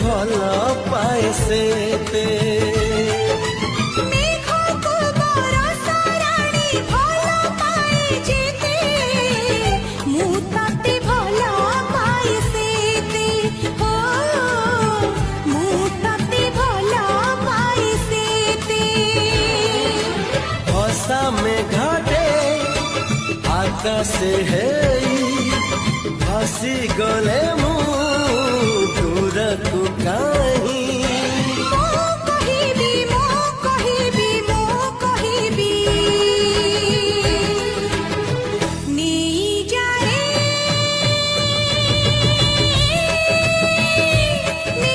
भल पाए सेते में घाटे आकाशे है भासी गले मु दूर को